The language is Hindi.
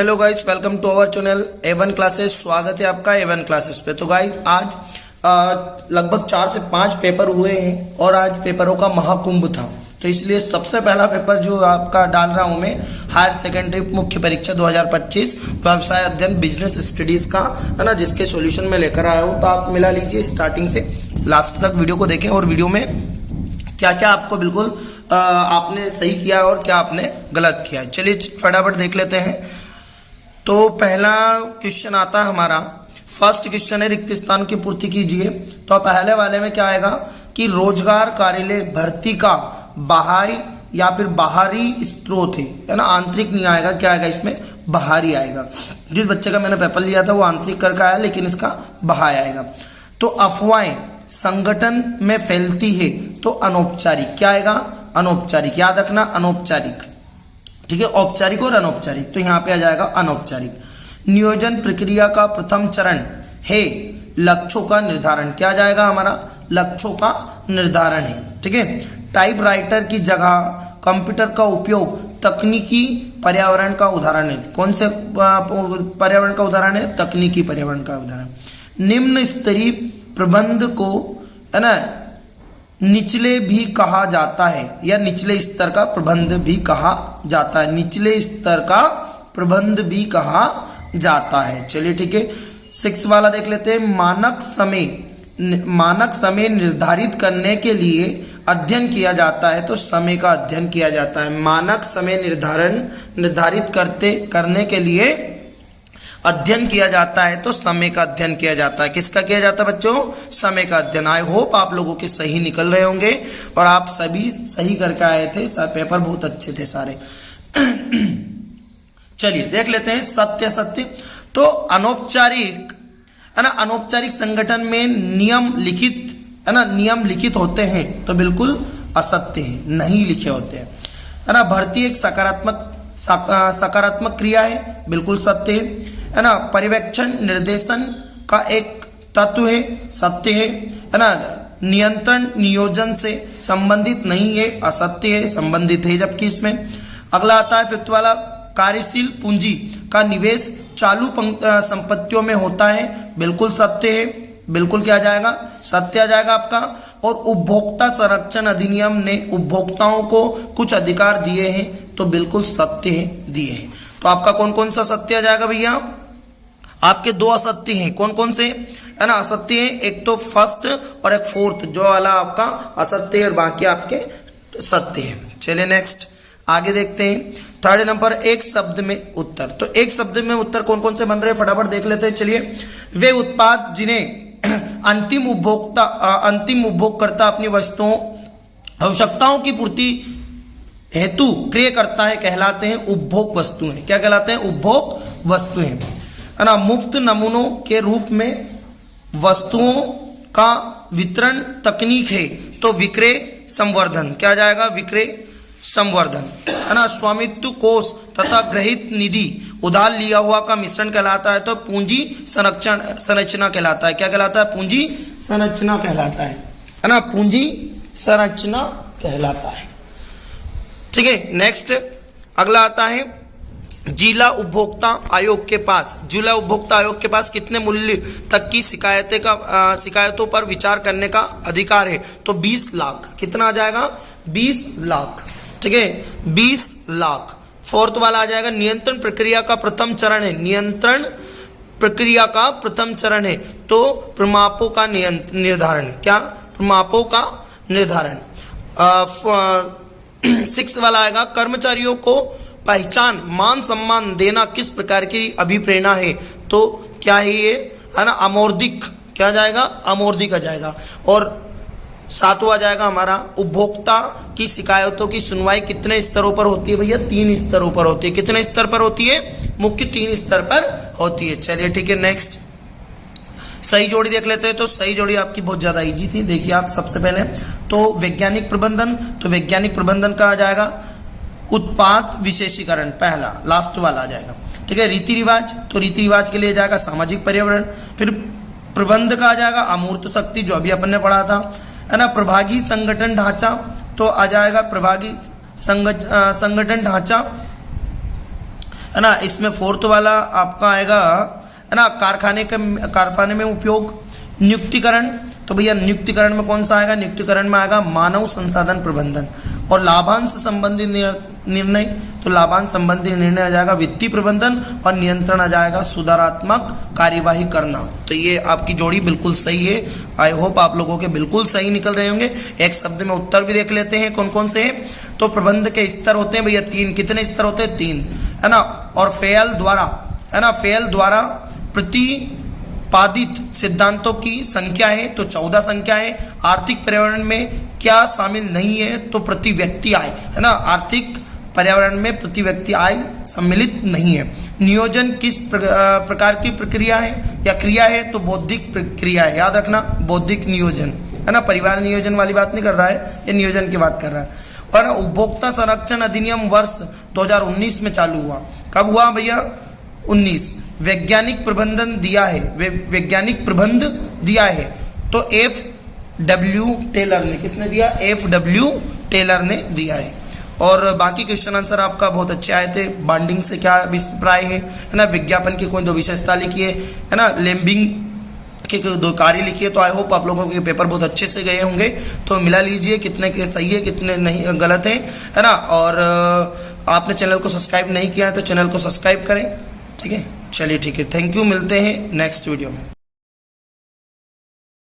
Hello guys, welcome to our channel A1 classes. स्वागत है आपका A1 क्लासेस पे। तो गाइस आज लगभग 4 से 5 पेपर हुए हैं और आज पेपरों का महाकुंभ था, तो इसलिए सबसे पहला पेपर जो आपका डाल रहा हूं मैं हायर सेकेंडरी मुख्य परीक्षा 2025 व्यवसाय अध्ययन बिजनेस स्टडीज का है ना, जिसके सॉल्यूशन में लेकर आया हूं। तो आप मिला लीजिए, स्टार्टिंग से लास्ट तक वीडियो को देखें और वीडियो में क्या क्या आपको बिल्कुल आपने सही किया और क्या आपने गलत किया। चलिए फटाफट देख लेते हैं। तो पहला क्वेश्चन आता है हमारा, फर्स्ट क्वेश्चन है रिक्त स्थान की पूर्ति कीजिए। तो पहले वाले में क्या आएगा कि रोजगार कार्यालय भर्ती का बाह्य या फिर बाहरी स्रोत है ना, आंतरिक नहीं आएगा, क्या आएगा इसमें बाहरी आएगा। जिस बच्चे का मैंने पेपर लिया था वो आंतरिक करके आया, लेकिन इसका बाहर आएगा। तो अफवाहें संगठन में फैलती है तो अनौपचारिक, क्या आएगा अनौपचारिक, याद रखना अनौपचारिक, ठीक है, औपचारिक और अनौपचारिक। तो यहाँ पे आ जाएगा अनौपचारिक। नियोजन प्रक्रिया का प्रथम चरण है लक्ष्यों का निर्धारण, क्या आ जाएगा हमारा लक्ष्यों का निर्धारण है, ठीक है। टाइपराइटर की जगह कंप्यूटर का उपयोग तकनीकी पर्यावरण का उदाहरण है। कौन से पर्यावरण का उदाहरण है? तकनीकी पर्यावरण का उदाहरण। निम्न स्तरीय प्रबंध को है ना निचले भी कहा जाता है, या निचले स्तर का प्रबंध भी कहा जाता है, निचले स्तर का प्रबंध भी कहा जाता है। चलिए ठीक है, 6 वाला देख लेते हैं। मानक समय निर्धारित करने के लिए अध्ययन किया जाता है तो समय का अध्ययन किया जाता है। मानक समय निर्धारित करने के लिए अध्ययन किया जाता है तो समय का अध्ययन किया जाता है। किसका किया जाता है बच्चों? समय का अध्ययन। आई होप आप लोगों के सही निकल रहे होंगे और आप सभी सही करके आए थे, पेपर बहुत अच्छे थे सारे। चलिए देख लेते हैं सत्य सत्य। तो अनौपचारिक है ना, अनौपचारिक संगठन में नियम लिखित है ना, नियम लिखित होते हैं तो बिल्कुल असत्य है, नहीं लिखे होते हैं है ना। भर्ती एक सकारात्मक क्रिया है, बिल्कुल सत्य है ना। पर्यवेक्षण निर्देशन का एक तत्व है, सत्य है ना। नियंत्रण नियोजन से संबंधित नहीं है, असत्य है, संबंधित है जबकि इसमें। अगला आता है 5th वाला, कार्यशील पूंजी का निवेश चालू संपत्तियों में होता है, बिल्कुल सत्य है, बिल्कुल क्या आ जाएगा सत्य आ जाएगा आपका। और उपभोक्ता संरक्षण अधिनियम ने उपभोक्ताओं को कुछ अधिकार दिए हैं तो बिल्कुल सत्य है, दिए हैं। तो आपका कौन कौन सा सत्य आ जाएगा भैया? आपके 2 असत्य हैं, कौन कौन से है ना असत्य हैं? एक तो फर्स्ट और एक 4th, जो वाला आपका असत्य है और बाकी आपके सत्य है। चलिए नेक्स्ट आगे देखते हैं। 3rd नंबर, एक शब्द में उत्तर। तो एक शब्द में उत्तर कौन कौन से बन रहे हैं फटाफट देख लेते हैं। चलिए, वे उत्पाद जिन्हें अंतिम उपभोगकर्ता अपनी वस्तुओं आवश्यकताओं की पूर्ति हेतु क्रय करता है कहलाते हैं उपभोग वस्तुएं। क्या कहलाते हैं? उपभोग वस्तुएं है ना। मुफ्त नमूनों के रूप में वस्तुओं का वितरण तकनीक है तो विक्रय संवर्धन, क्या जाएगा विक्रय संवर्धन है ना। स्वामित्व कोष तथा ग्रहित निधि उधार लिया हुआ का मिश्रण कहलाता है तो पूंजी संरचना कहलाता है। क्या कहलाता है? पूंजी संरचना कहलाता है ना, पूंजी संरचना कहलाता है, ठीक है। नेक्स्ट अगला आता है, जिला उपभोक्ता आयोग के पास, जिला उपभोक्ता आयोग के पास कितने मूल्य तक की शिकायतों पर विचार करने का अधिकार है? तो 20 लाख। कितना आ जाएगा? 20 लाख, ठीक है, 20 लाख। 4th वाला आ जाएगा, नियंत्रण प्रक्रिया का प्रथम चरण है, नियंत्रण प्रक्रिया का प्रथम चरण है तो प्रमापों का निर्धारण, क्या प्रमापों का निर्धारण। 6th वाला आएगा, कर्मचारियों को पहचान मान सम्मान देना किस प्रकार की अभिप्रेरणा है? तो क्या है ये है ना अमौर्दिक, क्या जाएगा अमौर्दिक आ जाएगा। और 7वां आ जाएगा हमारा, उपभोक्ता की शिकायतों की सुनवाई कितने स्तरों पर होती है भैया? 3 स्तरों पर होती है। कितने स्तर पर होती है? मुख्य 3 स्तर पर होती है। चलिए ठीक है, नेक्स्ट सही जोड़ी देख लेते हैं। तो सही जोड़ी आपकी बहुत ज्यादा इजी थी। देखिए आप सबसे पहले तो वैज्ञानिक प्रबंधन, तो वैज्ञानिक प्रबंधन का आ जाएगा उत्पाद विशेषीकरण, पहला लास्ट वाला आ जाएगा, ठीक है। रीति रिवाज, तो रीति रिवाज के लिए जाएगा सामाजिक पर्यावरण। फिर प्रबंध का आ जाएगा अमूर्त शक्ति, जो अभी अपन ने पढ़ा था है ना। प्रभागी संगठन ढांचा, तो आ जाएगा प्रभागी संगठन ढांचा है ना। इसमें फोर्थ वाला आपका आएगा, है ना, कारखाने में उपयोग। नियुक्तिकरण, तो भैया नियुक्तिकरण में कौन सा आएगा? नियुक्तिकरण में आएगा मानव संसाधन प्रबंधन। और लाभांश संबंधी निर्णय, तो लाभांश संबंधी निर्णय आ जाएगा वित्तीय प्रबंधन, और नियंत्रण आ जाएगा सुधारात्मक कार्यवाही करना। तो ये आपकी जोड़ी बिल्कुल सही है। आई होप आप लोगों के बिल्कुल सही निकल रहे होंगे। एक शब्द में उत्तर भी देख लेते हैं कौन कौन से हैं। तो प्रबंध के स्तर होते हैं भैया 3। कितने स्तर होते हैं? 3, है ना। और फेयल द्वारा, है ना, फेयल द्वारा प्रतिपादित सिद्धांतों की संख्या है, तो 14 संख्या है। आर्थिक पर्यावरण में क्या शामिल नहीं है? तो प्रति व्यक्ति आय, है ना। आर्थिक पर्यावरण में प्रति व्यक्ति आय सम्मिलित नहीं है। नियोजन किस प्रकार की प्रक्रिया है या क्रिया है? तो बौद्धिक प्रक्रिया है, याद रखना, बौद्धिक नियोजन, है ना। परिवार नियोजन वाली बात नहीं कर रहा है, ये नियोजन की बात कर रहा है। और उपभोक्ता संरक्षण अधिनियम वर्ष 2019 में चालू हुआ। कब हुआ भैया? 19। वैज्ञानिक प्रबंधन दिया है, वैज्ञानिक प्रबंध दिया है, तो FW टेलर ने, किसने दिया? FW टेलर ने दिया है। और बाकी क्वेश्चन आंसर आपका बहुत अच्छे आए थे। बॉन्डिंग से क्या अभिप्राय है ना। विज्ञापन की कोई 2 विशेषता लिखी है ना। लेम्बिंग के 2 कार्य लिखिए। तो आई होप आप लोगों के पेपर बहुत अच्छे से गए होंगे। तो मिला लीजिए कितने के सही है, कितने नहीं गलत है ना। और आपने चैनल को सब्सक्राइब नहीं किया है तो चैनल को सब्सक्राइब करें, ठीक है। चलिए ठीक है, थैंक यू, मिलते हैं नेक्स्ट वीडियो में।